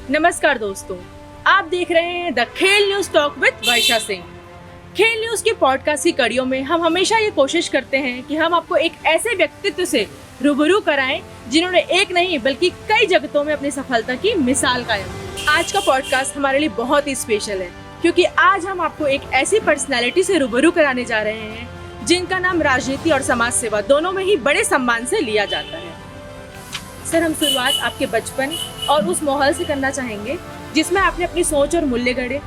नमस्कार दोस्तों, आप देख रहे हैं द खेल न्यूज टॉक विद वर्षा सिंह। खेल न्यूज की पॉडकास्ट की कड़ियों में हम हमेशा ये कोशिश करते हैं कि हम आपको एक ऐसे व्यक्तित्व से रूबरू कराएं जिन्होंने एक नहीं बल्कि कई जगतों में अपनी सफलता की मिसाल कायम की। आज का पॉडकास्ट हमारे लिए बहुत ही स्पेशल है क्योंकि आज हम आपको एक ऐसी पर्सनैलिटी से रूबरू कराने जा रहे हैं जिनका नाम राजनीति और समाज सेवा दोनों में ही बड़े सम्मान से लिया जाता है। सर, हम शुरुआत आपके बचपन और उस माहौल से करना चाहेंगे जिसमें आपने अपनी सोच और मूल्य गढ़े।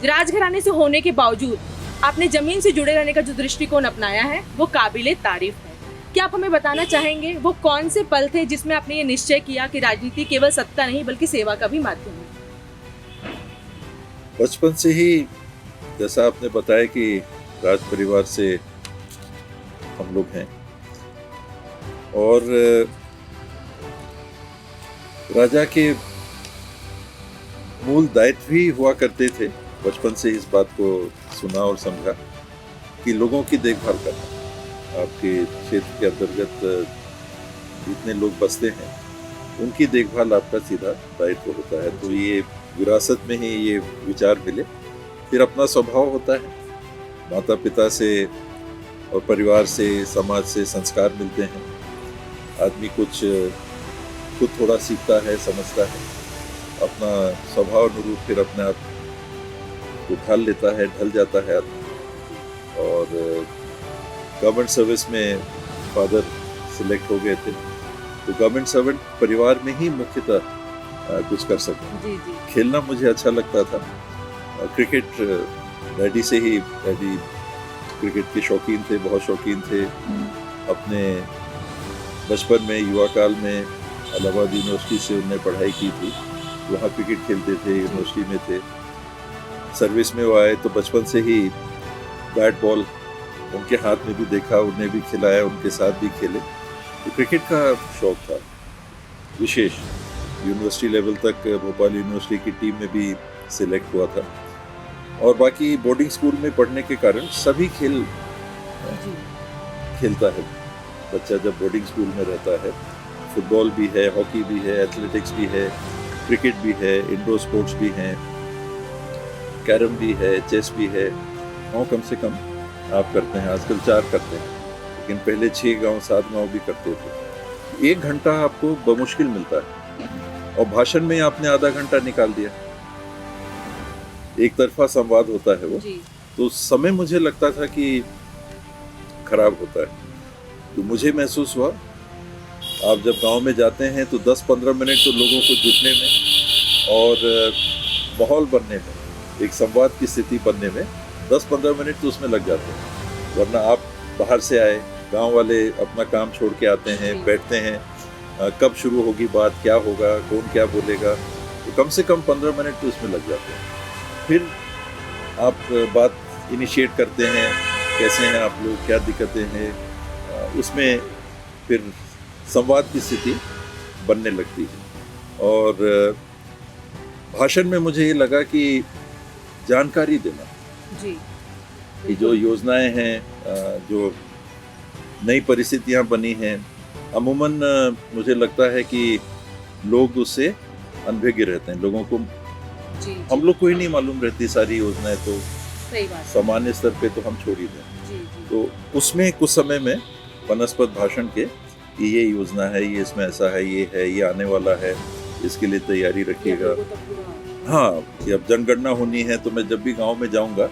राजघराने से होने के बावजूद आपने जमीन से जुड़े रहने का जो दृष्टिकोण अपनाया है वो काबिले तारीफ है। क्या आप हमें बताना चाहेंगे वो कौन से पल थे जिसमें आपने ये निश्चय किया कि राजनीति केवल सत्ता नहीं बल्कि सेवा का भी माध्यम है? बचपन से ही जैसा आपने बताया कि राज परिवार से हम लोग हैं और राजा के मूल दायित्व ही हुआ करते थे। बचपन से इस बात को सुना और समझा कि लोगों की देखभाल करना, आपके क्षेत्र के अंतर्गत जितने लोग बसते हैं उनकी देखभाल आपका सीधा दायित्व होता है। तो ये विरासत में ही ये विचार मिले। फिर अपना स्वभाव होता है, माता पिता से और परिवार से, समाज से संस्कार मिलते हैं। आदमी कुछ खुद थोड़ा सीखता है, समझता है, अपना स्वभाव अनुरूप फिर अपने आप को ढाल लेता है, ढल जाता है आदमी। और गवर्नमेंट सर्विस में फादर सिलेक्ट हो गए थे, तो गवर्नमेंट सर्वेंट परिवार में ही मुख्यतः कुछ कर सकते। खेलना मुझे अच्छा लगता था। क्रिकेट डैडी से ही, डैडी क्रिकेट के शौकीन थे, बहुत शौकीन थे। अपने बचपन में, युवा काल में इलाहाबाद यूनिवर्सिटी से उन्होंने पढ़ाई की थी, वहाँ क्रिकेट खेलते थे, यूनिवर्सिटी में थे। सर्विस में वो आए तो बचपन से ही बैट बॉल उनके हाथ में भी देखा, उन्हें भी खिलाया, उनके साथ भी खेले। तो क्रिकेट का शौक था विशेष। यूनिवर्सिटी लेवल तक भोपाल यूनिवर्सिटी की टीम में भी सिलेक्ट हुआ था। और बाकी बोर्डिंग स्कूल में पढ़ने के कारण सभी खेल खेलता है बच्चा जब बोर्डिंग स्कूल में रहता है। फुटबॉल भी है, हॉकी भी है, एथलेटिक्स भी है, क्रिकेट भी है, इंडोर स्पोर्ट्स भी हैं, कैरम भी है, चेस भी है। गाँव कम से कम आप करते हैं, आजकल 4 करते हैं, लेकिन पहले 6 गाँव 7 गाँव भी करते थे। 1 घंटा आपको बमुश्किल मिलता है और भाषण में आपने आधा घंटा निकाल दिया। एक तरफा संवाद होता है वो, तो समय मुझे लगता था कि खराब होता है। तो मुझे महसूस हुआ, आप जब गांव में जाते हैं तो 10-15 मिनट तो लोगों को जुटने में और माहौल बनने में, एक संवाद की स्थिति बनने में 10-15 मिनट तो उसमें लग जाते हैं। वरना आप बाहर से आए, गांव वाले अपना काम छोड़ के आते हैं, बैठते हैं, कब शुरू होगी बात, क्या होगा, कौन क्या बोलेगा, तो कम से कम 15 मिनट तो उसमें लग जाते हैं। फिर आप बात इनिशिएट करते हैं, कैसे हैं आप लोग, क्या दिक्कतें हैं, उसमें फिर संवाद की स्थिति बनने लगती है। और भाषण में मुझे ये लगा कि जानकारी देना कि जो योजनाएं हैं, जो नई परिस्थितियां बनी हैं, अमूमन मुझे लगता है कि लोग उससे अनभिज्ञ रहते हैं। लोगों को हम लोग को ही नहीं मालूम रहती सारी योजनाएं, तो सामान्य स्तर पे तो हम छोड़ ही दें। तो उसमें कुछ समय में वनस्पत भाषण के कि ये योजना है, ये इसमें ऐसा है, ये आने वाला है, इसके लिए तैयारी रखिएगा। हाँ, कि अब जनगणना होनी है तो मैं जब भी गांव में जाऊंगा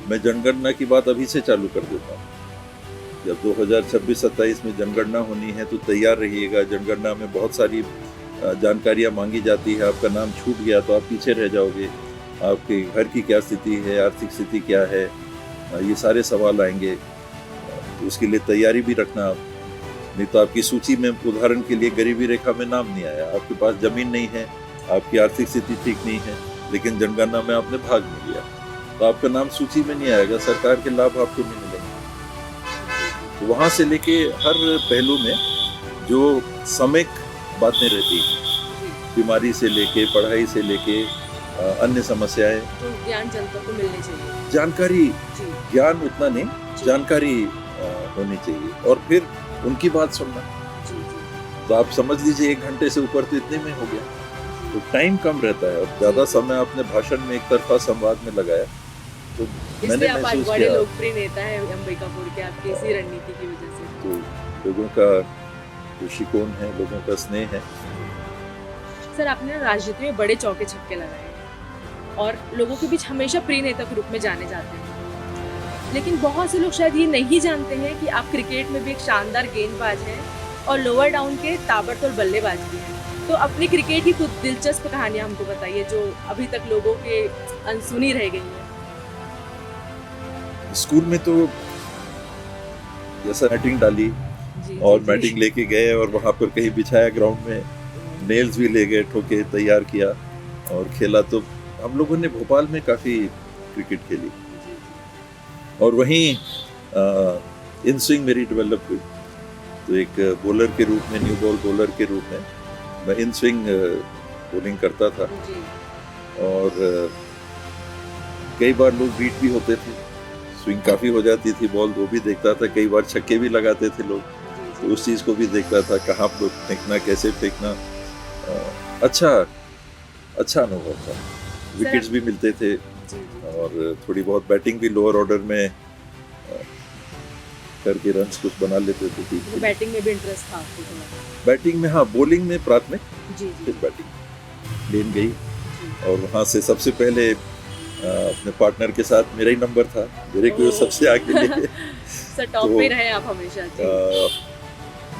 मैं जनगणना की बात अभी से चालू कर देता हूँ। जब 2026-27 में जनगणना होनी है तो तैयार रहिएगा। जनगणना में बहुत सारी जानकारियाँ मांगी जाती है। आपका नाम छूट गया तो आप पीछे रह जाओगे। आपके घर की क्या स्थिति है, आर्थिक स्थिति क्या है, ये सारे सवाल आएंगे। उसके लिए तैयारी भी रखना आप, नहीं तो आपकी सूची में उदाहरण के लिए गरीबी रेखा में नाम नहीं आया, आपके पास जमीन नहीं है, आपकी आर्थिक स्थिति ठीक नहीं है, लेकिन जनगणना में आपने भाग नहीं लिया, तो आपका नाम सूची में नहीं आएगा, सरकार के लाभ आपको नहीं मिलेंगे। तो वहाँ से लेके हर पहलू में जो सामयिक बातें रहती हैं, बीमारी से लेके, पढ़ाई से लेके, अन्य समस्याएं, तो ज्ञान जनता को मिलनी चाहिए। जानकारी, ज्ञान उतना नहीं, जानकारी होनी चाहिए और फिर उनकी बात सुनना। तो आप समझ लीजिए 1 घंटे से ऊपर तो इतने में हो गया। तो टाइम कम रहता है और ज़्यादा समय आपने भाषण में एक तरफा संवाद में लगाया, तो मैंने इसलिए आप आज महसूस बड़े किया लोकप्रिय नेता है अंबिकापुर के, आपकी इसी रणनीति की वजह से। तो लोगों का दृष्टिकोण है, लोगों का स्नेह है। सर, आपने ना राजनीति में बड़े चौके छक्के लगाए हैं और लोगों के बीच हमेशा प्रिय नेता के रूप में जाने जाते हैं, लेकिन बहुत से लोग शायद ये नहीं जानते हैं कि आप क्रिकेट में भी एक शानदार गेंदबाज हैं और लोअर डाउन के ताबड़तोड़ बल्लेबाज भी हैं। तो अपनी क्रिकेट की कुछ दिलचस्प कहानियां हमको बताइए जो अभी तक लोगों के अनसुनी रह गई हैं। स्कूल में तो जैसा बैटिंग डाली जी, और जी, बैटिंग जी। लेके गए और वहाँ पर कहीं बिछाया ग्राउंड में, नेल्स भी ले गए, ठोके, तैयार किया और खेला। तो हम लोगों ने भोपाल में काफ़ी क्रिकेट खेली और वहीं इन स्विंग मेरी डेवलप हुई। तो एक बॉलर के रूप में, न्यू बॉल बॉलर के रूप में मैं इन स्विंग बॉलिंग करता था जी, और कई बार लोग बीट भी होते थे, स्विंग काफ़ी हो जाती थी बॉल, वो भी देखता था। कई बार छक्के भी लगाते थे लोग, जी, तो उस चीज़ को भी देखता था, कहाँ पर फेंकना, कैसे फेंकना। अच्छा अनुभव था। विकेट्स भी मिलते थे जी, जी। और थोड़ी बहुत बैटिंग भी लोअर ऑर्डर में करके रन्स कुछ बना लेते थे टीम तो के। बैटिंग में भी इंटरेस्ट था आपको थोड़ा? बैटिंग में, हाँ, बॉलिंग में प्राथमिक, जी, जी, फिर बैटिंग लेन गई जी। और वहाँ से सबसे पहले अपने पार्टनर के साथ मेरा ही नंबर था, मेरे को ओह। सबसे आगे लेके सर, टॉप तो, पे रहे आप हमेशा। जी,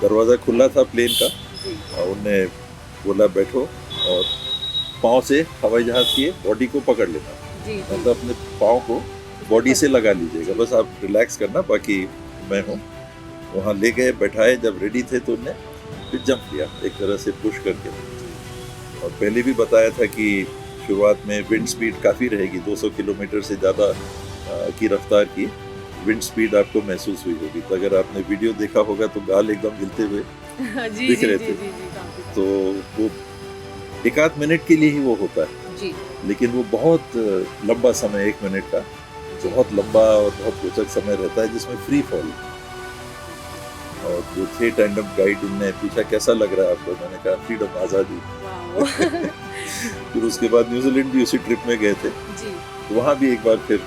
दरवाज़ा खुला था प्लेन का जी, और उनने बोला बैठो और पाँव से हवाई जहाज़ की बॉडी को पकड़ लेना, जी, जी। मतलब अपने पाँव को बॉडी से लगा लीजिएगा, बस आप रिलैक्स करना, बाकी मैं हूँ। वहाँ ले गए, बैठाए, जब रेडी थे तो उनने फिर जंप लिया एक तरह से पुश करके। और पहले भी बताया था कि शुरुआत में विंड स्पीड काफ़ी रहेगी, 200 किलोमीटर से ज़्यादा की रफ्तार की विंड स्पीड आपको महसूस हुई होगी। तो अगर आपने वीडियो देखा होगा तो गाल एकदम हिलते हुए जी, दिख जी, रहे जी, थे। जी, जी, काफी। तो वो एक आध मिनट के लिए ही वो होता है, जी, लेकिन वो बहुत लंबा समय, 1 मिनट का बहुत लंबा और बहुत रोचक समय रहता है जिसमें फ्री फॉल। और जो थे टैंडम गाइड, उनने पूछा कैसा लग रहा है आपको, मैंने कहा फ्रीडम, आज़ादी। वाओ। फिर उसके बाद न्यूजीलैंड भी उसी ट्रिप में गए थे, जी, तो वहाँ भी एक बार फिर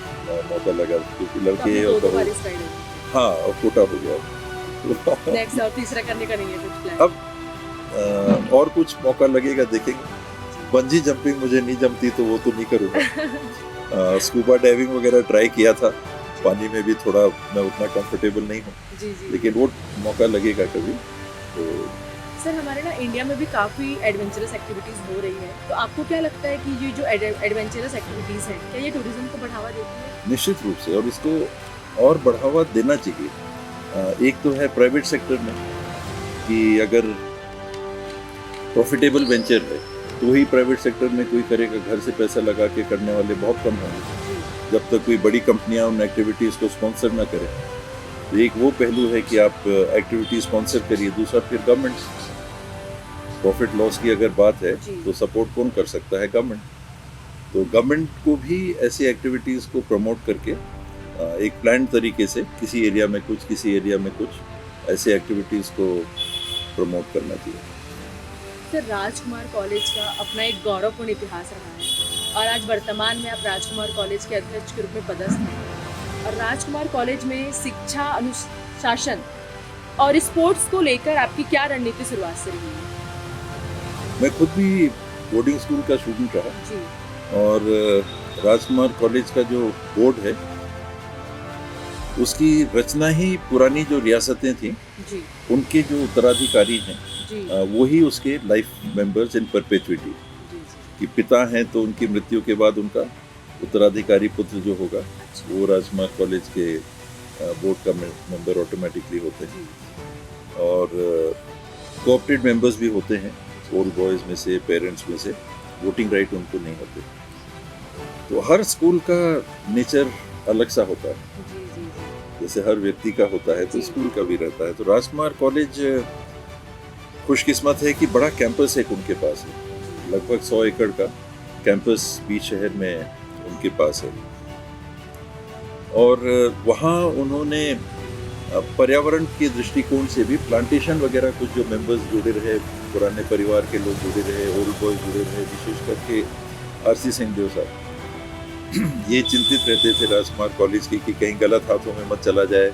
मौका लगा, क्योंकि तो लड़के आपने और दो बहू, बारिश राइड होगी। हाँ, और कोटा हो गया। नेक्स्ट और तीसरा करने का नहीं है कुछ प्लान? अब और कुछ मौका लगेगा, देखेंगे। बंजी जंपिंग मुझे नहीं जमती तो वो तो नहीं करूँगा। स्कूबा डाइविंग वगैरह ट्राई किया था, पानी में भी थोड़ा मैं उतना कंफर्टेबल नहीं हूँ, जी, जी। लेकिन वो मौका लगेगा कभी। तो सर, हमारे ना इंडिया में भी काफ़ी एडवेंचरस एक्टिविटीज़ हो रही है, तो आपको क्या लगता है कि ये जो एडवेंचरस एक्टिविटीज़ हैं, क्या ये टूरिज्म को बढ़ावा देती है? निश्चित रूप से, और इसको और बढ़ावा देना चाहिए। एक तो है प्राइवेट सेक्टर में कि अगर प्रॉफिटेबल वेंचर है तो ही प्राइवेट सेक्टर में कोई करेगा, घर से पैसा लगा के करने वाले बहुत कम होंगे जी, जब तक कोई बड़ी कंपनियां उन एक्टिविटीज़ को स्पॉन्सर ना करें। तो एक वो पहलू है कि आप एक्टिविटी स्पॉन्सर करिए। दूसरा, फिर गवर्नमेंट, प्रॉफिट लॉस की अगर बात है जी। तो सपोर्ट कौन कर सकता है? गवर्नमेंट। तो गवर्नमेंट को भी ऐसी एक्टिविटीज़ को प्रमोट करके एक प्लान तरीके से किसी एरिया में कुछ, किसी एरिया में कुछ, ऐसे एक्टिविटीज़ को प्रमोट करना चाहिए। सर, राजकुमार कॉलेज का अपना एक गौरवपूर्ण इतिहास रहा है और आज वर्तमान में आप राजकुमार कॉलेज के अध्यक्ष के रूप में पदस्थ हैं और राजकुमार कॉलेज में शिक्षा, अनुशासन और स्पोर्ट्स को लेकर आपकी क्या रणनीति शुरुआत से रही है? मैं खुद भी बोर्डिंग स्कूल का स्टूडेंट रहा जी, और राजकुमार कॉलेज का जो बोर्ड है उसकी रचना ही पुरानी जो रियासतें थीं जी, उनके जो उत्तराधिकारी हैं जी, वही उसके लाइफ मेंबर्स इन परपेचुइटी, जी, जी। कि पिता हैं तो उनकी मृत्यु के बाद उनका उत्तराधिकारी पुत्र जो होगा अच्छा, वो राजकुमार कॉलेज के बोर्ड का मेंबर ऑटोमेटिकली होते हैं। जी, और कोऑपरेटिव मेंबर्स भी होते हैं, ओल्ड बॉयज़ में से, पेरेंट्स में से। वोटिंग राइट उनको नहीं होते। तो हर स्कूल का नेचर अलग सा होता है, जी, जी, जी। जैसे हर व्यक्ति का होता है तो जी। स्कूल का भी रहता है। तो राजकुमार कॉलेज खुशकिस्मत है कि बड़ा कैंपस एक उनके पास है, लगभग 100 एकड़ का कैंपस बीच शहर में उनके पास है। और वहाँ उन्होंने पर्यावरण के दृष्टिकोण से भी प्लांटेशन वगैरह कुछ जो मेंबर्स जुड़े रहे पुराने परिवार के लोग जुड़े रहे, ओल्ड बॉय जुड़े रहे, विशेष करके आरसी सिंहदेव साहब ये चिंतित रहते थे राजकुमार कॉलेज की कि कहीं गलत हाथों में मत चला जाए।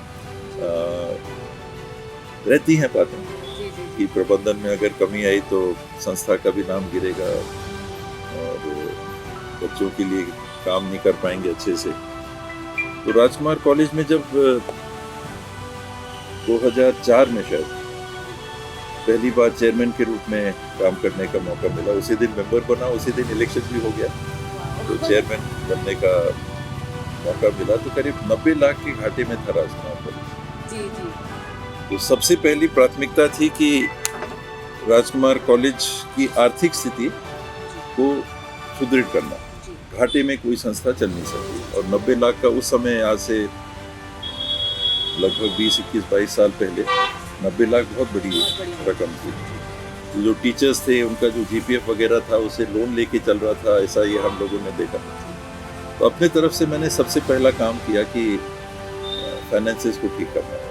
रहती हैं बातें कि प्रबंधन में अगर कमी आई तो संस्था का भी नाम गिरेगा और बच्चों के लिए काम नहीं कर पाएंगे अच्छे से। तो राजकुमार कॉलेज में जब 2004 में शायद पहली बार चेयरमैन के रूप में काम करने का मौका मिला, उसी दिन मेंबर बना, उसी दिन इलेक्शन भी हो गया, तो चेयरमैन बनने का मौका मिला। तो करीब 90 लाख के घाटे में था राजकुमार कॉलेज। जी जी। तो सबसे पहली प्राथमिकता थी कि राजकुमार कॉलेज की आर्थिक स्थिति को सुदृढ़ करना। घाटे में कोई संस्था चल नहीं सकती, और 90 लाख का उस समय, आज से लगभग 20-21-22 साल पहले 90 लाख बहुत बड़ी रकम थी। तो जो टीचर्स थे उनका जो जीपीएफ वगैरह था उसे लोन लेके चल रहा था, ऐसा ये हम लोगों ने देखा। तो अपने तरफ से मैंने सबसे पहला काम किया कि फाइनेंसेस को ठीक करना।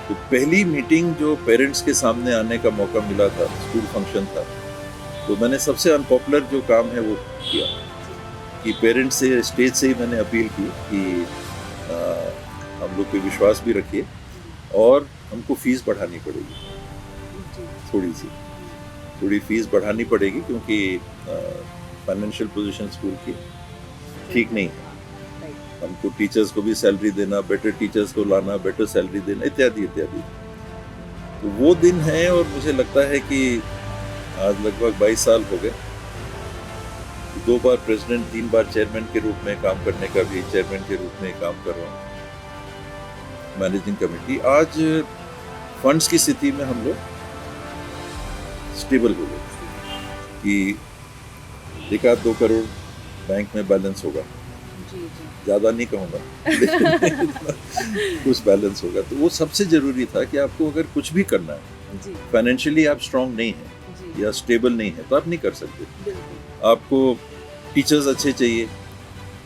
तो पहली मीटिंग जो पेरेंट्स के सामने आने का मौका मिला था, स्कूल फंक्शन था, तो मैंने सबसे अनपॉपुलर जो काम है वो किया कि पेरेंट्स से स्टेज से ही मैंने अपील की कि हम लोग पे विश्वास भी रखिए और हमको फीस बढ़ानी पड़ेगी, थोड़ी फीस बढ़ानी पड़ेगी, क्योंकि फाइनेंशियल पोजीशन स्कूल की ठीक नहीं है। हमको टीचर्स को भी सैलरी देना, बेटर टीचर्स को लाना, बेटर सैलरी देना, इत्यादि इत्यादि। तो वो दिन है, और मुझे लगता है कि आज लगभग 22 साल हो गए। 2 बार प्रेसिडेंट, 3 बार चेयरमैन के रूप में काम करने का भी चेयरमैन के रूप में काम कर रहा हूँ, मैनेजिंग कमेटी। आज फंड्स की स्थिति में हम लोग स्टेबल हो गए कि 1-2 करोड़ बैंक में बैलेंस होगा, ज़्यादा नहीं कहूँगा कुछ बैलेंस होगा। तो वो सबसे ज़रूरी था कि आपको अगर कुछ भी करना है, फाइनेंशियली आप स्ट्रांग नहीं है या स्टेबल नहीं है, तो आप नहीं कर सकते। आपको टीचर्स अच्छे चाहिए,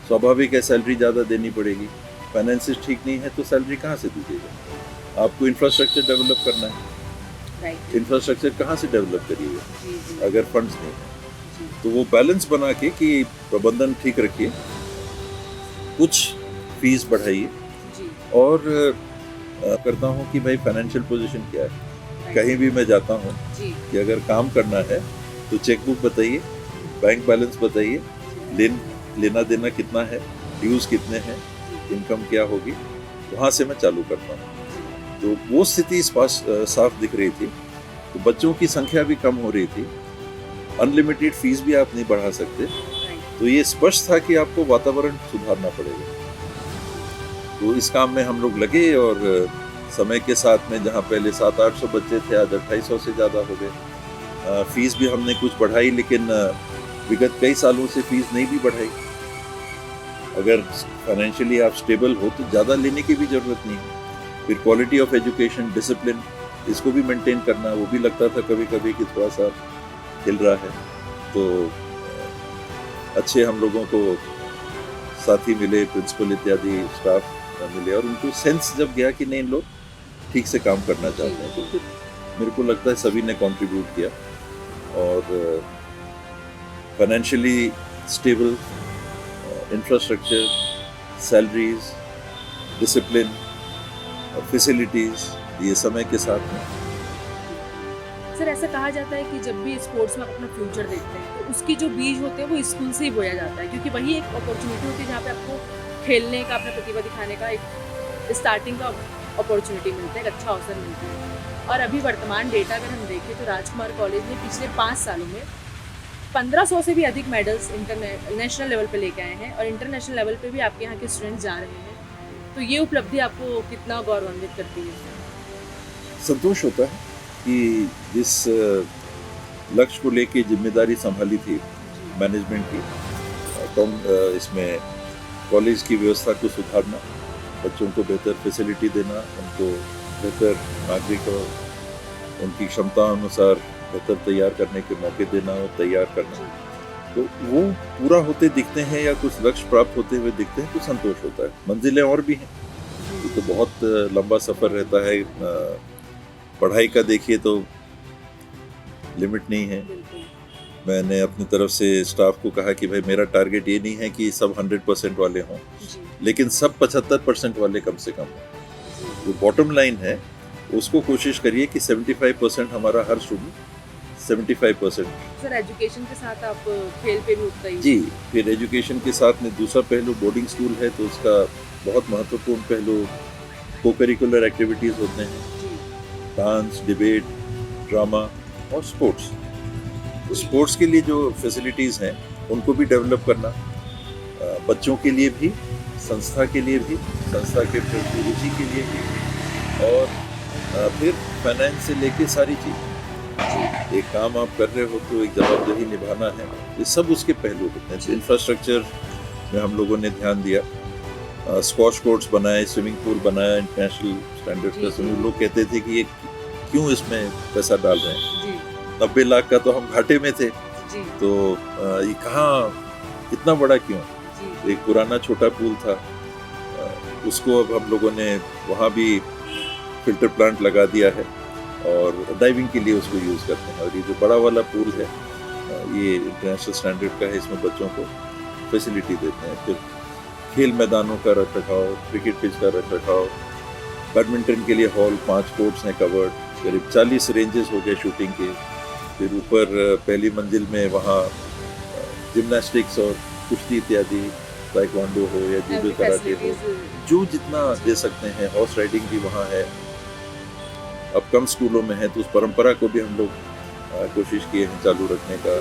स्वाभाविक है सैलरी ज़्यादा देनी पड़ेगी। फाइनेंसेस ठीक नहीं है तो सैलरी कहाँ से दीजिएगा। आपको इंफ्रास्ट्रक्चर डेवलप करना है, इंफ्रास्ट्रक्चर कहाँ से डेवलप करिएगा अगर फंड्स नहीं है। तो वो बैलेंस बना के कि प्रबंधन ठीक रखिए, कुछ फीस बढ़ाइए, और करता हूँ कि भाई फाइनेंशियल पोजीशन क्या है। कहीं भी मैं जाता हूँ कि अगर काम करना है तो चेकबुक बताइए, बैंक बैलेंस बताइए, लेना देना कितना है, ड्यूज कितने हैं, इनकम क्या होगी, वहाँ से मैं चालू करता हूँ। तो वो स्थिति साफ दिख रही थी। तो बच्चों की संख्या भी कम हो रही थी, अनलिमिटेड फीस भी आप नहीं बढ़ा सकते। तो ये स्पष्ट था कि आपको वातावरण सुधारना पड़ेगा। तो इस काम में हम लोग लगे, और समय के साथ में जहाँ पहले 700-800 बच्चे थे, आज 2800 से ज़्यादा हो गए। फीस भी हमने कुछ बढ़ाई, लेकिन विगत कई सालों से फीस नहीं भी बढ़ाई। अगर फाइनेंशियली आप स्टेबल हो तो ज़्यादा लेने की भी ज़रूरत नहीं है। फिर क्वालिटी ऑफ एजुकेशन, डिसिप्लिन, इसको भी मेंटेन करना, वो भी लगता था कभी कभी कि थोड़ा सा हिल रहा है। तो अच्छे हम लोगों को साथी मिले, प्रिंसिपल इत्यादि स्टाफ मिले, और उनको सेंस जब गया कि नहीं, लोग ठीक से काम करना चाहते हैं, तो फिर मेरे को लगता है सभी ने कंट्रीब्यूट किया। और financially stable, infrastructure, salaries, discipline और फैसिलिटीज़, ये समय के साथ में। सर, ऐसा कहा जाता है कि जब भी स्पोर्ट्स में अपना फ्यूचर देखते हैं तो उसकी जो बीज होते हैं वो स्कूल से ही बोया जाता है, क्योंकि वही एक अपॉर्चुनिटी होती है जहाँ पे आपको खेलने का, अपना प्रतिभा दिखाने का एक स्टार्टिंग का अपॉर्चुनिटी मिलता है, एक अच्छा अवसर मिलता है। और अभी वर्तमान डेटा अगर हम देखें तो राजकुमार कॉलेज ने पिछले 5 सालों में 1500 से भी अधिक मेडल्स नेशनल लेवल पे लेके आए हैं, और इंटरनेशनल लेवल पे भी आपके यहाँ के स्टूडेंट्स जा रहे हैं। तो ये उपलब्धि आपको कितना गौरवान्वित करती है? संतोष होता है कि जिस लक्ष्य को लेके जिम्मेदारी संभाली थी मैनेजमेंट की, तो इसमें कॉलेज की व्यवस्था को सुधारना, बच्चों को बेहतर फैसिलिटी देना, उनको बेहतर नागरिक और उनकी क्षमता अनुसार बेहतर तैयार करने के मौके देना और तैयार करना, तो वो पूरा होते दिखते हैं या कुछ लक्ष्य प्राप्त होते हुए दिखते हैं तो संतोष होता है। मंजिलें और भी हैं, तो बहुत लंबा सफ़र रहता है। पढ़ाई का देखिए तो लिमिट नहीं है। बिल्कुल। मैंने अपनी तरफ से स्टाफ को कहा कि भाई मेरा टारगेट ये नहीं है कि सब 100% वाले हों, जी लेकिन सब 75% वाले कम से कम हों। जी जो बॉटम लाइन है उसको कोशिश करिए कि 75% हमारा हर स्टूडेंट 75%। सर, एजुकेशन के साथ आप खेल पे भी उतना ही। जी, फिर एजुकेशन के साथ में दूसरा पहलू बोर्डिंग स्कूल है तो उसका बहुत महत्वपूर्ण पहलू को करिकुलर एक्टिविटीज़ होते हैं, जी डांस, डिबेट, ड्रामा और स्पोर्ट्स। स्पोर्ट्स के लिए जो फैसिलिटीज़ हैं उनको भी डेवलप करना, बच्चों के लिए भी, संस्था के लिए भी, संस्था के प्रति रुचि के लिए भी, और फिर फाइनेंस से लेके सारी चीज़। एक काम आप कर रहे हो तो एक जवाबदेही निभाना है, ये सब उसके पहलू होते हैं। इंफ्रास्ट्रक्चर में हम लोगों ने ध्यान दिया, स्क्वॉश कोर्ट्स बनाए, स्विमिंग पूल बनाया इंटरनेशनल स्टैंडर्ड का स्विमिंग। लोग कहते थे कि ये क्यों इसमें पैसा डाल रहे हैं, जी 90 लाख का तो हम घाटे में थे, जी तो ये कहाँ इतना बड़ा क्यों। जी एक पुराना छोटा पूल था, उसको अब हम लोगों ने वहाँ भी फिल्टर प्लांट लगा दिया है और डाइविंग के लिए उसको यूज़ करते हैं। और ये जो बड़ा वाला पूल है ये इंटरनेशनल स्टैंडर्ड का है, इसमें बच्चों को फैसिलिटी देते हैं। फिर खेल मैदानों का रख रखाव, क्रिकेट पिच का रख रखाव, बैडमिंटन के लिए हॉल 5 कोर्ट्स हैं कवर्ड, करीब 40 रेंजेस हो गए शूटिंग के। फिर ऊपर पहली मंजिल में वहाँ जिम्नास्टिक्स और कुश्ती इत्यादि, ताइक्वांडो हो या जूडो कराटे हो, जो जितना दे सकते हैं। हॉर्स राइडिंग भी वहाँ है, अब कम स्कूलों में है तो उस परंपरा को भी हम लोग कोशिश किए हैं चालू रखने का।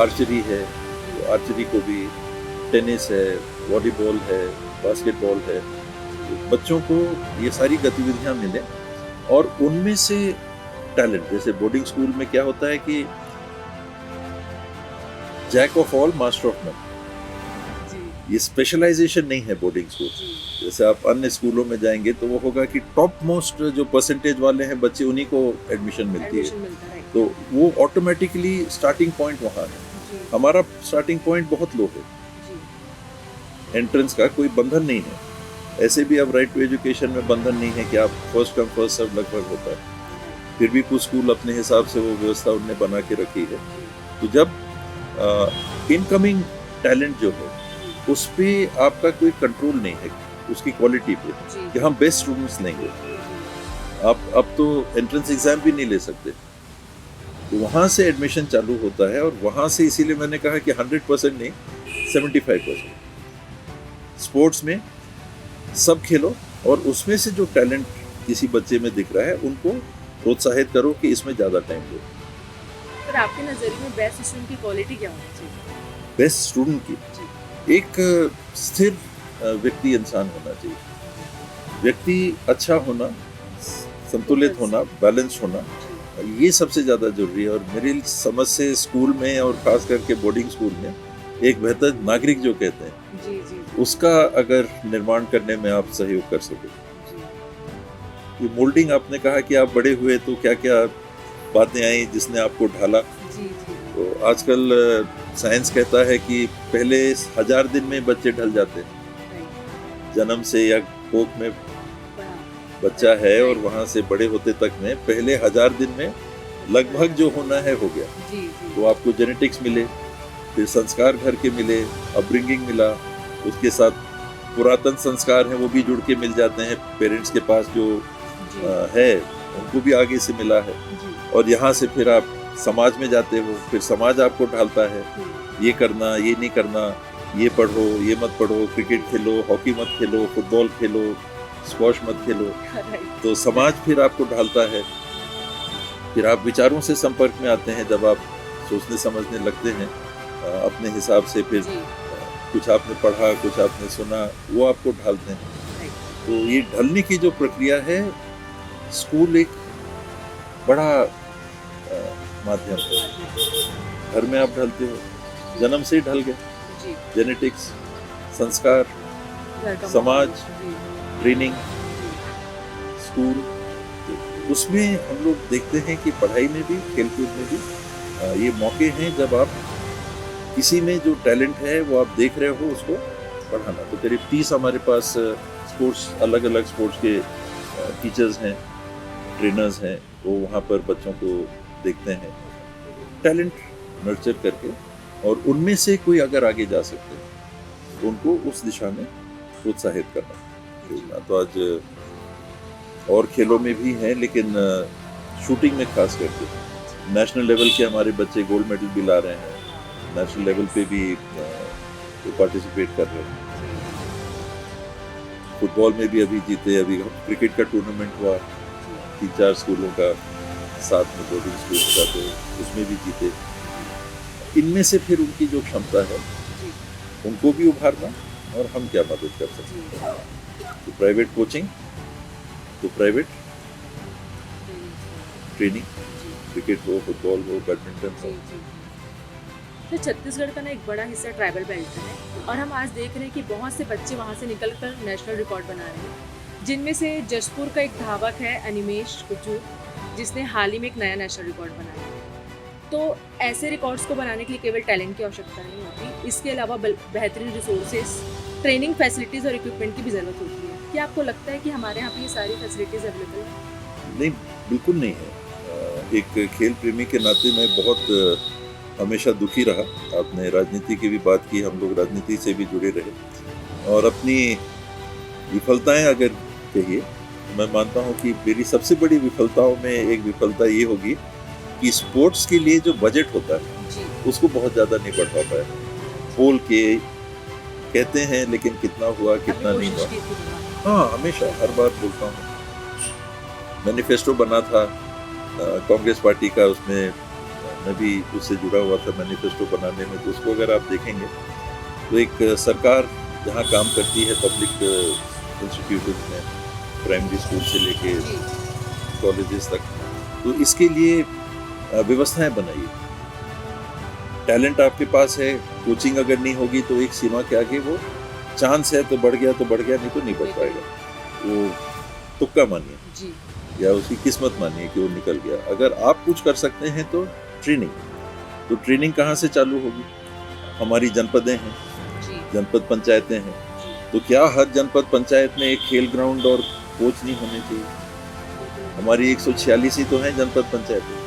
आर्चरी है तो आर्चरी को भी, टेनिस है, वॉलीबॉल है, बास्केटबॉल है, तो बच्चों को ये सारी गतिविधियाँ मिलें और उनमें से टैलेंट। जैसे बोर्डिंग स्कूल में क्या होता है कि jack of all master of none, ये स्पेशलाइजेशन नहीं है बोर्डिंग स्कूल। जैसे आप अन्य स्कूलों में जाएंगे तो वो होगा कि टॉप मोस्ट जो परसेंटेज वाले हैं बच्चे, उन्हीं को एडमिशन मिलती है, तो वो ऑटोमेटिकली स्टार्टिंग पॉइंट वहाँ है। हमारा स्टार्टिंग पॉइंट बहुत लो है, एंट्रेंस का कोई बंधन नहीं है। ऐसे भी अब राइट टू एजुकेशन में बंधन नहीं है कि आप फर्स्ट कम फर्स्ट सर्व लगभग होता है, फिर भी कुछ स्कूल अपने हिसाब से वो व्यवस्था उनने बना के रखी है। तो जब इनकमिंग टैलेंट जो है उस पर आपका कोई कंट्रोल नहीं है, उसकी क्वालिटी पे, कि हम बेस्ट स्टूडेंट्स लेंगे। आप अब तो एंट्रेंस एग्जाम भी नहीं ले सकते, तो वहाँ से एडमिशन चालू होता है। और वहाँ से इसीलिए मैंने कहा कि 100% नहीं, 75%। स्पोर्ट्स में सब खेलो और उसमें से जो टैलेंट किसी बच्चे में दिख रहा है उनको प्रोत्साहित करो कि इसमें ज़्यादा टाइम दो। सर, आपके नज़रिए में बेस्ट स्टूडेंट की क्वालिटी क्या होनी चाहिए? बेस्ट स्टूडेंट की एक स्थिर व्यक्ति इंसान होना चाहिए। व्यक्ति अच्छा होना, संतुलित होना, बैलेंस होना, ये सबसे ज़्यादा जरूरी है। और मेरी समझ से स्कूल में और खास करके बोर्डिंग स्कूल में एक बेहतर नागरिक जो कहते हैं, उसका अगर निर्माण करने में आप सहयोग कर सको। ये मोल्डिंग, आपने कहा कि आप बड़े हुए तो क्या क्या बातें आई जिसने आपको ढाला। तो आजकल साइंस कहता है कि पहले 1000 दिन में बच्चे ढल जाते हैं। जन्म से या कोख में बच्चा है और वहाँ से बड़े होते तक में पहले 1000 दिन में लगभग जो होना है हो गया। तो आपको जेनेटिक्स मिले, फिर संस्कार घर के मिले, अपब्रिंगिंग मिला, उसके साथ पुरातन संस्कार हैं वो भी जुड़ के मिल जाते हैं। पेरेंट्स के पास जो है उनको भी आगे से मिला है। और यहाँ से फिर आप समाज में जाते हो, फिर समाज आपको ढालता है, ये करना, ये नहीं करना, ये पढ़ो, ये मत पढ़ो, क्रिकेट खेलो, हॉकी मत खेलो, फुटबॉल खेलो, स्क्वॉश मत खेलो। तो समाज फिर आपको ढालता है। फिर आप विचारों से संपर्क में आते हैं, जब आप सोचने समझने लगते हैं अपने हिसाब से। फिर कुछ आपने पढ़ा, कुछ आपने सुना, वो आपको ढालते हैं। तो ये ढलने की जो प्रक्रिया है, स्कूल एक बड़ा माध्यम है। घर में आप ढलते हो, जन्म से ही ढल गए, जेनेटिक्स, संस्कार, समाज, ट्रेनिंग, स्कूल। तो उसमें हम लोग देखते हैं कि पढ़ाई में भी, खेलकूद में भी ये मौके हैं जब आप किसी में जो टैलेंट है वो आप देख रहे हो, उसको बढ़ाना। तो करीब 30 हमारे पास स्पोर्ट्स, अलग अलग स्पोर्ट्स के टीचर्स हैं, ट्रेनर्स हैं, वो वहाँ पर बच्चों को देखते हैं, टैलेंट नर्चर करके, और उनमें से कोई अगर आगे जा सकते हैं तो उनको उस दिशा में प्रोत्साहित करना। तो आज और खेलों में भी हैं, लेकिन शूटिंग में खास करके नेशनल लेवल के हमारे बच्चे गोल्ड मेडल भी ला रहे हैं, नेशनल लेवल पे भी पार्टिसिपेट कर रहे हैं। फुटबॉल में भी अभी जीते, अभी क्रिकेट का टूर्नामेंट हुआ 3-4 स्कूलों का, साथ में बोर्डिंग स्कूल का, तो उसमें भी जीते। इनमें से फिर उनकी जो क्षमता है उनको भी उभारना, और हम क्या मदद कर सकते हैं। तो प्राइवेट कोचिंग, तो प्राइवेट ट्रेनिंग, क्रिकेट हो, फुटबॉल हो, बैडमिंटन हो। तो छत्तीसगढ़ का ना एक बड़ा हिस्सा ट्राइबल बेल्ट है, और हम आज देख रहे हैं कि बहुत से बच्चे वहाँ से निकलकर नेशनल रिकॉर्ड बना रहे हैं, जिनमें से जसपुर का एक धावक है अनिमेश कुचू, जिसने हाल ही में एक नया नेशनल रिकॉर्ड बनाया है। तो ऐसे रिकॉर्ड्स को बनाने के लिए केवल टैलेंट की आवश्यकता नहीं होती, इसके अलावा बेहतरीन रिसोर्सेज, ट्रेनिंग फैसिलिटीज़ और इक्विपमेंट की भी ज़रूरत होती है। क्या आपको लगता है कि हमारे यहाँ पे ये सारी फैसिलिटीज़ अवेलेबल हैं? नहीं, बिल्कुल नहीं है। एक खेल प्रेमी के नाते मैं बहुत हमेशा दुखी रहा। आपने राजनीति की भी बात की, हम लोग राजनीति से भी जुड़े रहे, और अपनी विफलताएं अगर कहिए, मैं मानता हूं कि मेरी सबसे बड़ी विफलताओं में एक विफलता ये होगी कि स्पोर्ट्स के लिए जो बजट होता है उसको बहुत ज़्यादा नहीं बढ़ा पाया। बोल के कहते हैं, लेकिन कितना हुआ कितना नहीं हुआ। हाँ, हमेशा हर बार बोलता हूँ। मैनिफेस्टो बना था कांग्रेस पार्टी का, उसमें मैं भी उससे जुड़ा हुआ था मैनिफेस्टो बनाने में। तो उसको अगर आप देखेंगे तो एक सरकार जहाँ काम करती है पब्लिक इंस्टीट्यूट में, प्राइमरी स्कूल से लेके कॉलेजेस तक, तो इसके लिए व्यवस्थाएं बनाइए। टैलेंट आपके पास है, कोचिंग अगर नहीं होगी तो एक सीमा के आगे वो चांस है तो बढ़ गया, नहीं तो नहीं बढ़ पाएगा। वो तुक्का मानिए या उसकी किस्मत मानिए कि वो निकल गया। अगर आप कुछ कर सकते हैं तो ट्रेनिंग, तो ट्रेनिंग कहाँ से चालू होगी? हमारी जनपदें हैं, जनपद पंचायतें हैं, तो क्या हर जनपद पंचायत में एक खेल ग्राउंड और कोच नहीं होने चाहिए? हमारी 146 ही तो हैं जनपद पंचायतें,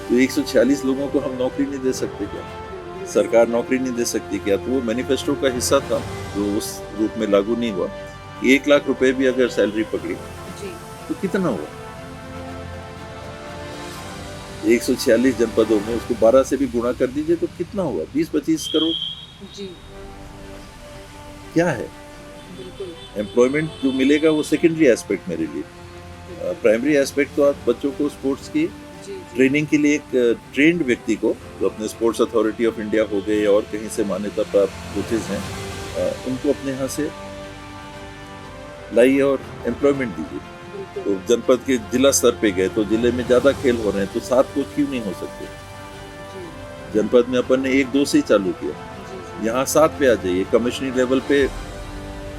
तो 146 लोगों को हम नौकरी नहीं दे सकते क्या? सरकार नौकरी नहीं दे सकती क्या? तो वो मैनिफेस्टो का हिस्सा था जो उस रूप में लागू नहीं हुआ। 1 लाख रुपए भी अगर सैलरी पकड़ी तो कितना हुआ? 146 जनपदों में उसको 12 से भी गुणा कर दीजिए तो कितना हुआ? 20-25 करोड़ जी। क्या है? एम्प्लॉयमेंट जो मिलेगा वो सेकेंडरी एस्पेक्ट मेरे लिए। प्राइमरी एस्पेक्ट तो आप बच्चों को स्पोर्ट्स की ट्रेनिंग के लिए एक ट्रेंड व्यक्ति को, जो अपने स्पोर्ट्स अथॉरिटी ऑफ इंडिया हो गए और कहीं से मान्यता प्राप्त कोचेज हैं, उनको अपने यहाँ से लाइए और एम्प्लॉयमेंट दीजिए। तो जनपद के जिला स्तर पे गए तो जिले में ज़्यादा खेल हो रहे हैं, तो 7 कोच क्यों नहीं हो सकते? जनपद में अपन ने 1-2 से ही चालू किया, यहाँ 7 पे आ जाइए। कमिश्नरी लेवल पे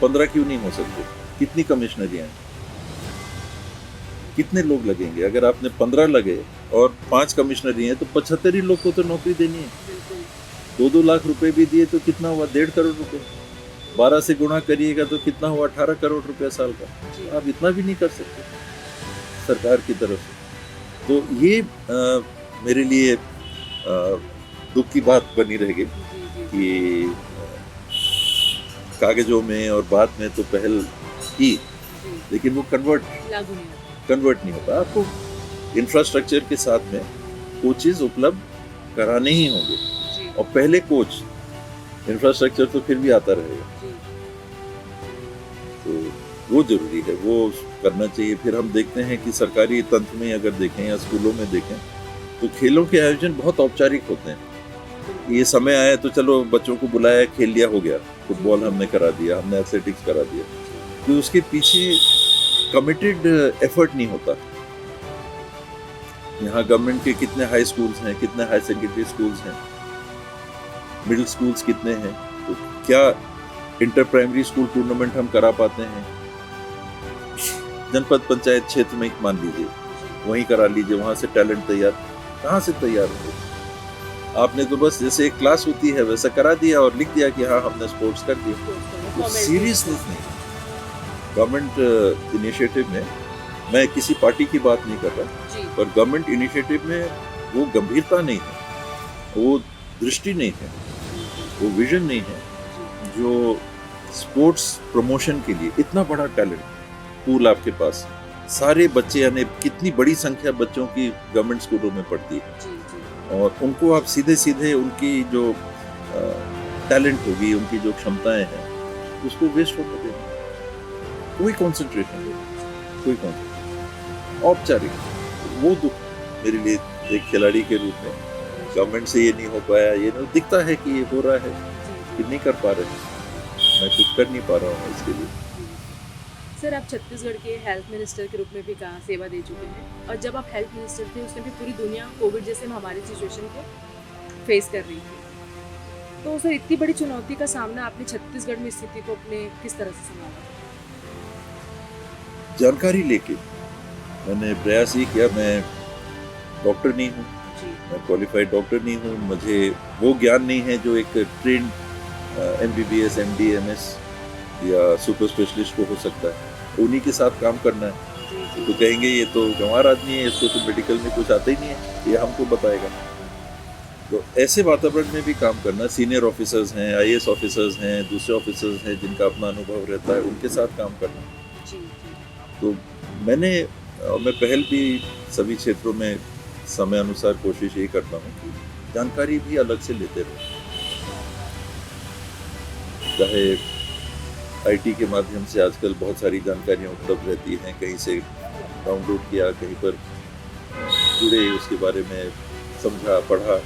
15 क्यों नहीं हो सकते? कितनी कमिश्नरियाँ हैं, कितने लोग लगेंगे? अगर आपने 15 लगे और 5 कमिश्नरी हैं तो 75 ही लोग को तो नौकरी देनी है। 2-2 लाख रुपए भी दिए तो कितना हुआ? 1.5 करोड़ रुपए। 12 से गुणा करिएगा तो कितना हुआ? 18 करोड़ रुपए साल का। आप इतना भी नहीं कर सकते सरकार की तरफ से। तो ये मेरे लिए दुख की बात बनी रहेगी कि कागजों में और बात में तो पहल की, लेकिन वो कन्वर्ट नहीं होता। आपको इंफ्रास्ट्रक्चर के साथ में कोचेज उपलब्ध कराने ही होंगे, और पहले कोच, इंफ्रास्ट्रक्चर तो फिर भी आता रहेगा, तो वो जरूरी है, वो करना चाहिए। फिर हम देखते हैं कि सरकारी तंत्र में अगर देखें या स्कूलों में देखें तो खेलों के आयोजन बहुत औपचारिक होते हैं। ये समय आया तो चलो बच्चों को बुलाया, खेल लिया, हो गया। फुटबॉल हमने करा दिया, हमने एथलेटिक्स करा दिया, तो उसके पीछे कमिटेड एफर्ट नहीं होता। यहाँ गवर्नमेंट के कितने हाई स्कूल्स हैं, कितने हाई सेकेंडरी स्कूल्स हैं, मिडिल स्कूल्स कितने हैं, तो क्या इंटर प्राइमरी स्कूल टूर्नामेंट हम करा पाते हैं? जनपद पंचायत क्षेत्र में मान लीजिए, वहीं करा लीजिए, वहाँ से टैलेंट तैयार, कहाँ से तैयार होंगे? आपने तो बस जैसे एक क्लास होती है वैसा करा दिया और लिख दिया कि हाँ हमने स्पोर्ट्स कर दिया, तो सीरियसनेस नहीं। गवर्नमेंट इनिशिएटिव में, मैं किसी पार्टी की बात नहीं कर रहा, पर गवर्नमेंट इनिशिएटिव में वो गंभीरता नहीं है, वो दृष्टि नहीं है, वो विजन नहीं है जो स्पोर्ट्स प्रमोशन के लिए इतना बड़ा टैलेंट पूल आपके पास, सारे बच्चे, यानी कितनी बड़ी संख्या बच्चों की गवर्नमेंट स्कूलों में पढ़ती है और उनको आप सीधे सीधे उनकी जो टैलेंट होगी, उनकी जो क्षमताएं हैं, उसको वेस्ट होने देना। कोई कंसंट्रेशन नहीं, कोई कंसंट्रेशन, औपचारिक, वो दुख मेरे लिए एक खिलाड़ी के रूप में। गवर्नमेंट से ये नहीं हो पाया, ये नहीं दिखता है कि ये हो रहा है कि नहीं कर पा रहे हैं, मैं कुछ कर नहीं पा रहा हूँ इसके लिए। सर, आप छत्तीसगढ़ के हेल्थ मिनिस्टर के रूप में भी कहा सेवा दे चुके हैं, और जब आप हेल्थ मिनिस्टर थे उस टाइम पे पूरी दुनिया कोविड जैसे महामारी सिचुएशन को फेस कर रही थी। तो सर, इतनी बड़ी चुनौती का सामना आपने छत्तीसगढ़ में स्थिति को अपने किस तरह से संभाला? जानकारी लेके मैंने प्रयास ये किया। मैं डॉक्टर नहीं हूँ, मैं क्वालिफाइड डॉक्टर नहीं हूँ, मुझे वो ज्ञान नहीं है जो एक ट्रेंड MBBS, MD, MS या सुपर स्पेशलिस्ट को हो सकता है। उन्हीं के साथ काम करना है। तो कहेंगे ये तो गंवार आदमी है, इसको तो मेडिकल में कुछ आता ही नहीं है, ये हमको बताएगा। तो ऐसे वातावरण में भी काम करना, सीनियर ऑफिसर्स हैं, IAS ऑफिसर्स हैं, दूसरे ऑफिसर्स हैं जिनका अपना अनुभव रहता है, उनके साथ काम करना। तो मैं पहल भी सभी क्षेत्रों में समय अनुसार कोशिश यही करता हूँ कि जानकारी भी अलग से लेते रहो। चाहे IT के माध्यम से आजकल बहुत सारी जानकारियाँ उपलब्ध रहती हैं, कहीं से डाउनलोड किया, कहीं पर जुड़े, उसके बारे में समझा, पढ़ा।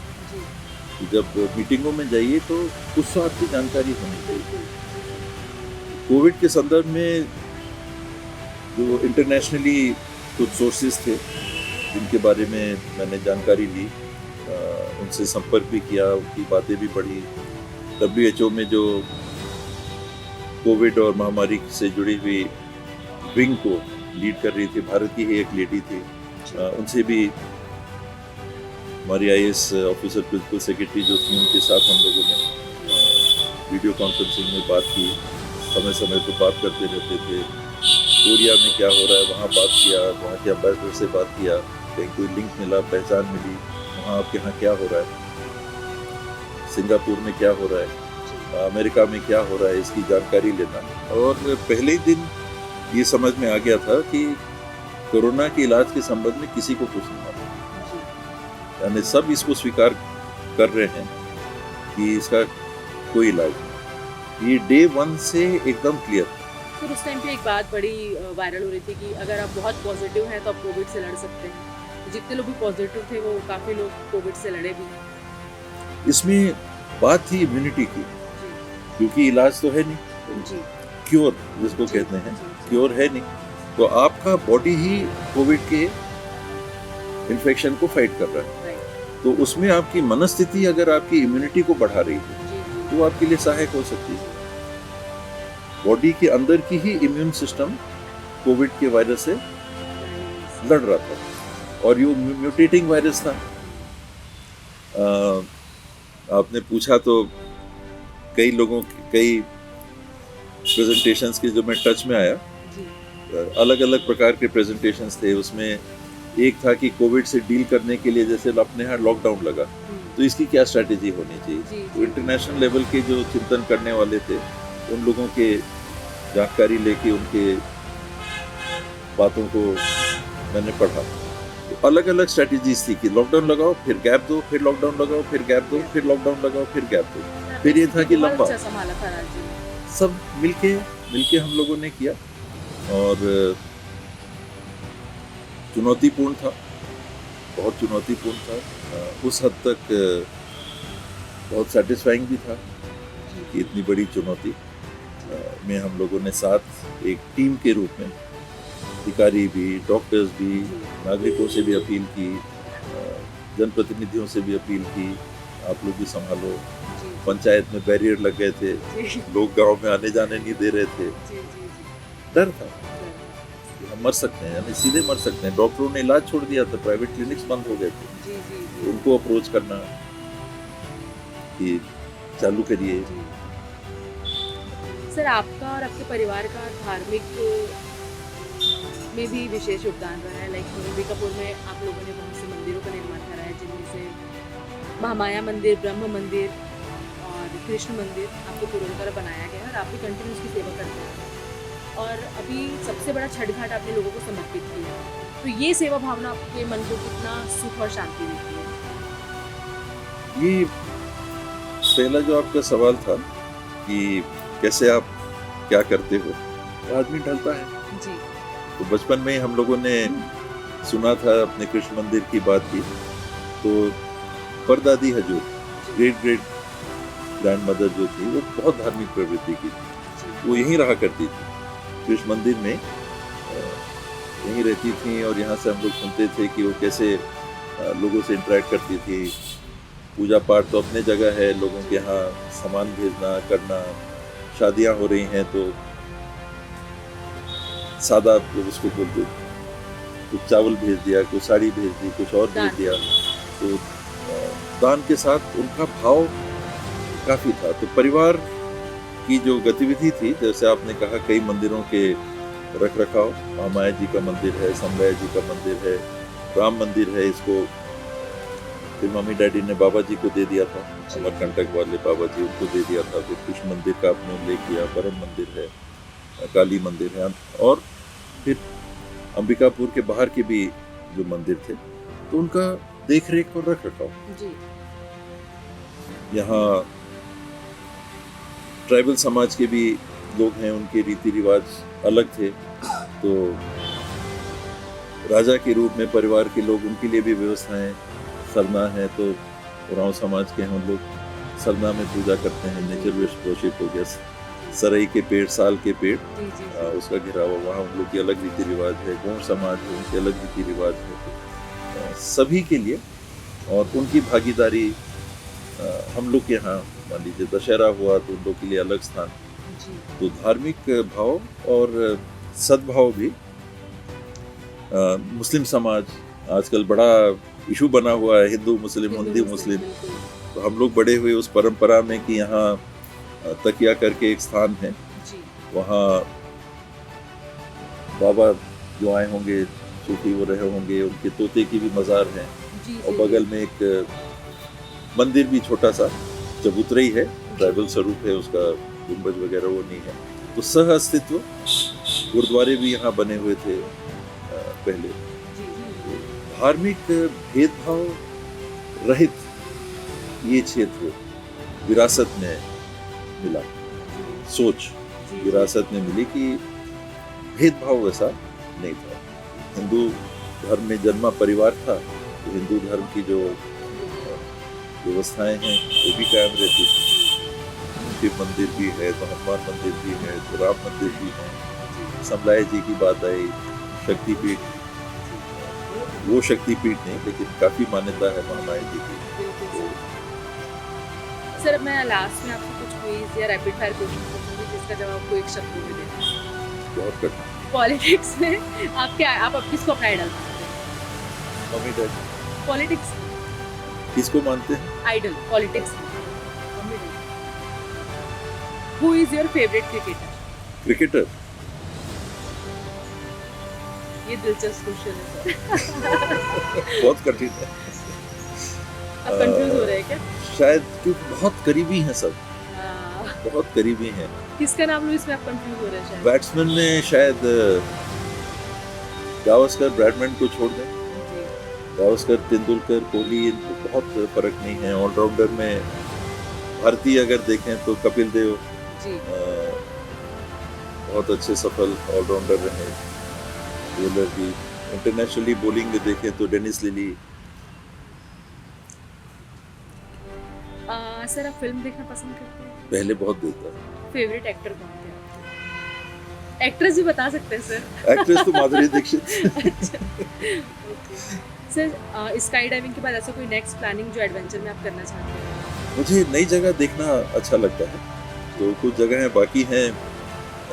जब मीटिंगों में जाइए तो उस स्वाद की जानकारी होनी चाहिए। कोविड के संदर्भ में जो इंटरनेशनली कुछ सोर्सेज थे जिनके बारे में मैंने जानकारी ली, उनसे संपर्क भी किया, उनकी बातें भी पढ़ी। WHO में जो कोविड और महामारी से जुड़ी हुई विंग को लीड कर रही थी, भारत की ही एक लेडी थी, उनसे भी, हमारी IAS ऑफिसर प्रिंसिपल सेक्रेटरी जो थी, उनके साथ हम लोगों ने वीडियो कॉन्फ्रेंसिंग में बात की। समय समय पर बात करते रहते थे। कोरिया में क्या हो रहा है वहाँ बात किया, वहाँ के एम्बेसडर से बात किया, कहीं कोई लिंक मिला, पहचान मिली, वहाँ आपके यहाँ क्या हो रहा है, सिंगापुर में क्या हो रहा है, अमेरिका में क्या हो रहा है, इसकी जानकारी लेना। और पहले ही दिन ये समझ में आ गया था कि कोरोना के इलाज के संबंध में किसी को कुछ नहीं मालूम, यानी सब इसको स्वीकार कर रहे हैं कि इसका कोई इलाज नहीं। ये डे 1 से एकदम क्लियर। फिर उस टाइम पे एक बात बड़ी वायरल हो रही थी कि अगर आप बहुत पॉजिटिव हैं तो आप कोविड से लड़ सकते हैं। जितने लोग भी पॉजिटिव थे वो काफ़ी लोग कोविड से लड़े भी। इसमें बात थी इम्यूनिटी की, क्योंकि इलाज तो है नहीं, क्योर जिसको कहते हैं, क्योर है नहीं, तो आपका बॉडी ही कोविड के इन्फेक्शन को फाइट कर रहा है। तो उसमें आपकी मनस्थिति अगर आपकी इम्यूनिटी को बढ़ा रही है तो आपके लिए सहायक हो सकती है। बॉडी के अंदर की ही इम्यून सिस्टम कोविड के वायरस से लड़ रहा था और ये म्यूटेटिंग वायरस था। आपने पूछा तो कई लोगों कई प्रेजेंटेशंस के जो मैं टच में आया, अलग अलग प्रकार के प्रेजेंटेशंस थे। उसमें एक था कि कोविड से डील करने के लिए जैसे अपने यहाँ लॉकडाउन लगा तो इसकी क्या स्ट्रैटेजी होनी चाहिए। तो इंटरनेशनल लेवल के जो चिंतन करने वाले थे उन लोगों के जानकारी लेके उनके बातों को मैंने पढ़ा। तो अलग अलग स्ट्रैटेजीज थी कि लॉकडाउन लगाओ, फिर गैप दो, फिर लॉकडाउन लगाओ, फिर गैप दो, फिर लॉकडाउन लगाओ, फिर गैप दो। फिर ये था कि लंबा सब मिलके हम लोगों ने किया और चुनौतीपूर्ण था, बहुत चुनौतीपूर्ण था। उस हद तक बहुत सेटिस्फाइंग भी था कि इतनी बड़ी चुनौती में हम लोगों ने साथ एक टीम के रूप में, अधिकारी भी, डॉक्टर्स भी, नागरिकों से भी अपील की, जनप्रतिनिधियों से भी अपील की, आप लोग भी संभालो। पंचायत में बैरियर लग गए थे, लोग गांव में आने जाने नहीं दे रहे थे, डर था कि हम मर सकते हैं, यानी सीधे मर सकते हैं। डॉक्टरों ने इलाज छोड़ दिया था, प्राइवेट क्लिनिक्स बंद हो गए थे, उनको अप्रोच करना कि चालू करिए। सर, आपका और आपके परिवार का धार्मिक में भी विशेष योगदान रहा है। लाइक अंबिकापुर में आप लोगों ने बहुत से मंदिरों का निर्माण करा है, जिनमें से महामाया मंदिर, ब्रह्म मंदिर और कृष्ण मंदिर आपको तुरंतर बनाया गया है और आप भी कंटिन्यू उसकी सेवा करते हैं। और अभी सबसे बड़ा छठ घाट आपने लोगों को समर्पित किया है, तो ये सेवा भावना आपके मन को कितना सुख और शांति देती है? ये पहला जो आपका सवाल था कि कैसे आप क्या करते हो, तो आदमी ढलता है जी। तो बचपन में हम लोगों ने सुना था अपने कृष्ण मंदिर की बात की, तो परदादी हजूर ग्रेट ग्रेट ग्रैंड मदर जो थी वो बहुत धार्मिक प्रवृत्ति की थी, वो यहीं रहा करती थी कृष्ण मंदिर में, यहीं रहती थी और यहाँ से हम लोग सुनते थे कि वो कैसे लोगों से इंटरेक्ट करती थी। पूजा पाठ तो अपने जगह है, लोगों के यहाँ सामान भेजना करना, शादियाँ हो रही हैं तो सादा लोग उसको बोलते, कुछ चावल भेज दिया, कुछ साड़ी भेज दी, कुछ और भेज दिया, तो दान के साथ उनका भाव काफ़ी था। तो परिवार की जो गतिविधि थी, जैसे आपने कहा कई मंदिरों के रख रखाव, महामाया जी का मंदिर है, समवाया जी का मंदिर है, राम मंदिर है, इसको फिर मम्मी डैडी ने बाबा जी को दे दिया था, अमरकंटक वाले बाबा जी, उनको दे दिया था। फिर कृष्ण मंदिर का आपने उल्लेख किया, परम मंदिर है, काली मंदिर है, और फिर अंबिकापुर के बाहर के भी जो मंदिर थे तो उनका देख रेख और रख रखाव। यहाँ ट्राइबल समाज के भी लोग हैं, उनके रीति रिवाज अलग थे, तो राजा के रूप में परिवार के लोग, उनके लिए भी व्यवस्थाएं, सरना है तो उरांव समाज के हैं, उन लोग सरना में पूजा करते हैं, नेचर वेस्ट वर्शिप हो गया, सरई के पेड़, साल के पेड़, उसका घिरा हुआ, वहाँ उन लोग की अलग रीति रिवाज है, गौड़ समाज है, उनके अलग रीति रिवाज है, सभी के लिए, और उनकी भागीदारी हम लोग के यहाँ, मान लीजिए दशहरा हुआ तो उन लोग के लिए अलग स्थान। तो धार्मिक भाव और सद्भाव भी, मुस्लिम समाज आजकल बड़ा इशू बना हुआ है, हिंदू मुस्लिम, हिंदू मुस्लिम, तो हम लोग बड़े हुए उस परंपरा में कि यहाँ तकिया करके एक स्थान है, वहाँ बाबा जो आए होंगे, सूफी वो रहे होंगे, उनके तोते की भी मज़ार है, और बगल में एक मंदिर भी छोटा सा चबूतरा है, ट्राइबल स्वरूप है उसका, गुंबज वगैरह वो नहीं है, तो सह अस्तित्व गुरुद्वारे भी यहाँ बने हुए थे पहले। धार्मिक भेदभाव रहित ये क्षेत्र विरासत में मिला, सोच विरासत में मिली कि भेदभाव वैसा नहीं था। हिंदू धर्म में जन्मा परिवार था, तो हिंदू धर्म की जो व्यवस्थाएं हैं वो भी कायम रहती थी। शिव मंदिर भी है, तो हनुमान मंदिर भी है, तो राम मंदिर भी है। समलाय जी की बात आई, शक्तिपीठ, वो शक्तिपीठ नहीं लेकिन काफ़ी मान्यता है महामाया जी की। तो सर, मैं लास्ट में आपको कुछ क्विज या रैपिड फायर क्वेश्चन पूछूंगी जिसका जवाब आपको एक शब्द में देना है। बहुत कठिन। पॉलिटिक्स में आप किसको अपना आइडल मानते हैं? Mummy daddy. पॉलिटिक्स किसको मानते हैं? Idol politics. Who is your favourite cricketer? Cricketer? ये दिलचस्प क्वेश्चन है सर। बहुत कठिन है। आप कंफ्यूज हो रहे हैं क्या? शायद क्योंकि बहुत करीबी हैं सब, बहुत करीबी हैं। किसका नाम लूं इसमें आप कंफ्यूज हो रहे हैं शायद? बैट्समैन में शायद गावस्कर, ब्रैडमैन को छोड़ दें, गावस्कर, तेंदुलकर, कोहली, इनको बहुत फर्क नहीं है। ऑलराउंडर में भारतीय अगर देखें तो कपिल देव बहुत अच्छे सफल ऑलराउंडर रहे, बॉलर भी। इंटरनेशनली बॉलिंग में देखें तो डेनिस लिली। सर, आप फिल्म देखना पसंद करते हैं? पहले बहुत देखता था। फेवरेट एक्टर कौन थे? एक्ट्रेस भी बता सकते हैं सर। एक्ट्रेस तो Madhuri Dixit. Sir, sky diving के बाद ऐसा कोई नेक्स्ट प्लानिंग जो एडवेंचर में आप करना चाहते हैं? मुझे नई जगह देखना अच्छा लगता है, तो कुछ जगहें बाकी हैं।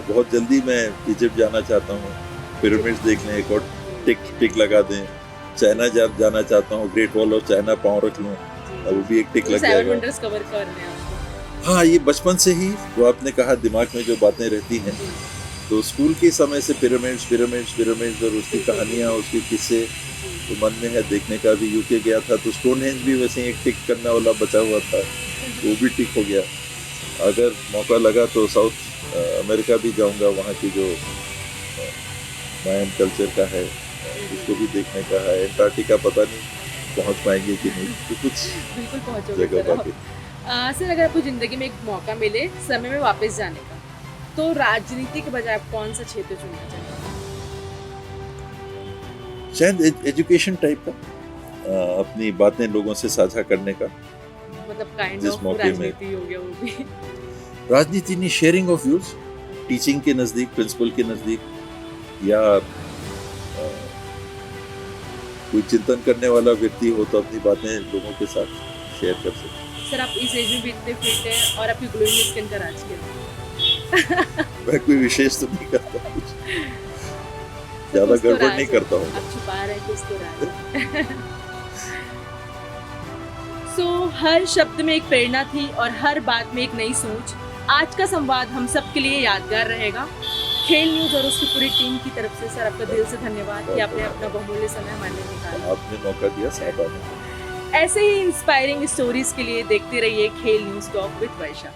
बहुत जल्दी मैं इजिप्ट जाना चाहता हूँ, पिरामिड्स देखने, एक और टिक लगा दें। चाइना जाना चाहता हूँ, ग्रेट वॉल ऑफ चाइना पाँव रख लूँ, वो भी एक टिक लग जाएगा। 7 वंडर्स कवर करने हैं आपको? हाँ, ये बचपन से ही जो आपने कहा दिमाग में जो बातें रहती हैं तो स्कूल के समय से पिरामिड्स और उसकी कहानियाँ, उसके किस्से तो मन में है देखने का। भी यूके गया था तो स्टोनहेंज भी वैसे ही एक टिक करने वाला बचा हुआ था, वो भी टिक हो गया। अगर मौका लगा तो साउथ अमेरिका भी जाऊंगा, वहाँ की जो मायन कल्चर का है उसको भी देखने का है। एंटार्क्टिका पता नहीं पहुँच पाएंगे कि नहीं, तो कुछ बिल्कुल पहुंचोगे जगह सर। बाकी। सर अगर आपको ज़िंदगी में एक मौका मिले समय में वापस जाने का, तो राजनीति के बजाय आप कौन सा क्षेत्र चुनना चाहेंगे? शायद एजुकेशन टाइप का, अपनी बातें लोगों से साझा करने का। मतलब काइंड जिस ऑफ मौके में- राजनीति हो गया वो भी। राजनीति नहीं, शेयरिंग ऑफ व्यूज, टीचिंग के नज़दीक, प्रिंसिपल के नज़दीक, या कोई चिंतन करने वाला व्यक्ति हो तो अपनी बातें लोगों के साथ शेयर कर सकते। सर आप इस एज में भी इतने फिट हैं और आपकी ग्लोइंग स्किन का राज क्या है? मैं कोई विशेष तो नहीं करता, कुछ सर, ज्यादा कुछ तो गड़बड़ राज नहीं है। करता हूँ। आप छुपा रहे हैं कुछ तो राज है। सो हर शब्द में एक प्रेरणा थी और हर बात में एक नई सोच। आज का संवाद हम सब के लिए यादगार रहेगा। खेल न्यूज़ और उसकी पूरी टीम की तरफ से सर आपका दिल से धन्यवाद कि आपने अपना बहुमूल्य समय हमारे लिए निकाला। आपने मौका दिया साथ आने का। ऐसे ही इंस्पायरिंग स्टोरीज के लिए देखते रहिए खेल न्यूज़ टॉक विद वर्षा।